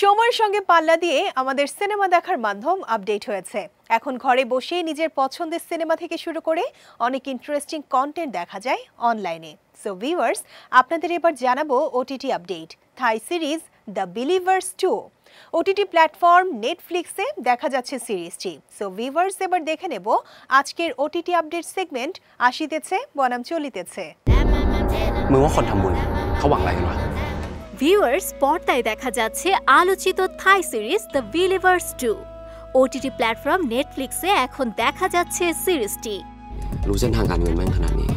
সময়ের সঙ্গে পাল্লা দিয়ে আমাদের সিনেমা দেখার মাধ্যম আপডেট হয়েছে। এখন ঘরে বসেই নিজের পছন্দের সিনেমা থেকে শুরু করে অনেক ইন্টারেস্টিং কন্টেন্ট দেখা যায় অনলাইনে। সো ভিউয়ার্স, আপনাদের এবার জানাবো OTT update. Thai series the believers 2 OTT platform নেটফ্লিক্সে দেখা যাচ্ছে সিরিজটি। সো ভিউয়ার্স, এবার দেখে নেব আজকের ওটিটি আপডেট সেগমেন্ট আসিতেছে বনাম চলিতেছে। มึงว่าคนทำบุญเขาหวังอะไรกันวะ ভিউয়ার্স, পর্দায় দেখা যাচ্ছে আলোচিত Thai series the believers 2। OTT platform নেটফ্লিক্সে এখন দেখা যাচ্ছে সিরিজটি। รู้เส้นทางการเงินแม่งขนาดนี้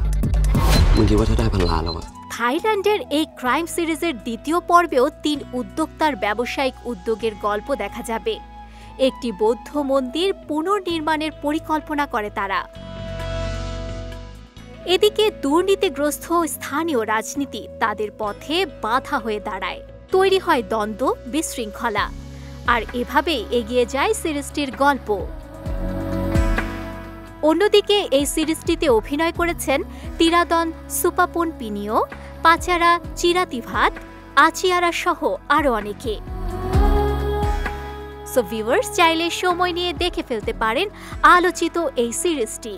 มึงคิดว่าถ้าได้พันล้านแล้วอะ থাইল্যান্ডের এই ক্রাইম সিরিজের দ্বিতীয় পর্বেও 3 উদ্যোক্তার ব্যবসায়িক উদ্যোগের গল্প দেখা যাবে। একটি বৌদ্ধ মন্দির পুনর্নির্মাণের পরিকল্পনা করে তারা। এদিকে দুর্নীতিগ্রস্ত স্থানীয় রাজনীতি তাদের পথে বাধা হয়ে দাঁড়ায়, তৈরি হয় দ্বন্দ্ব, বিশৃঙ্খলা, আর এভাবেই এগিয়ে যায় সিরিজটির গল্প। অন্যদিকে এই সিরিজটিতে অভিনয় করেছেন তিরাদন সুপাপুন পিনিও, পাচারা চিরাতিভাত, আচিয়ারা সহ আরও অনেকে। সো ভিউয়ার্স, চাইলে সময় নিয়ে দেখে ফেলতে পারেন আলোচিত এই সিরিজটি।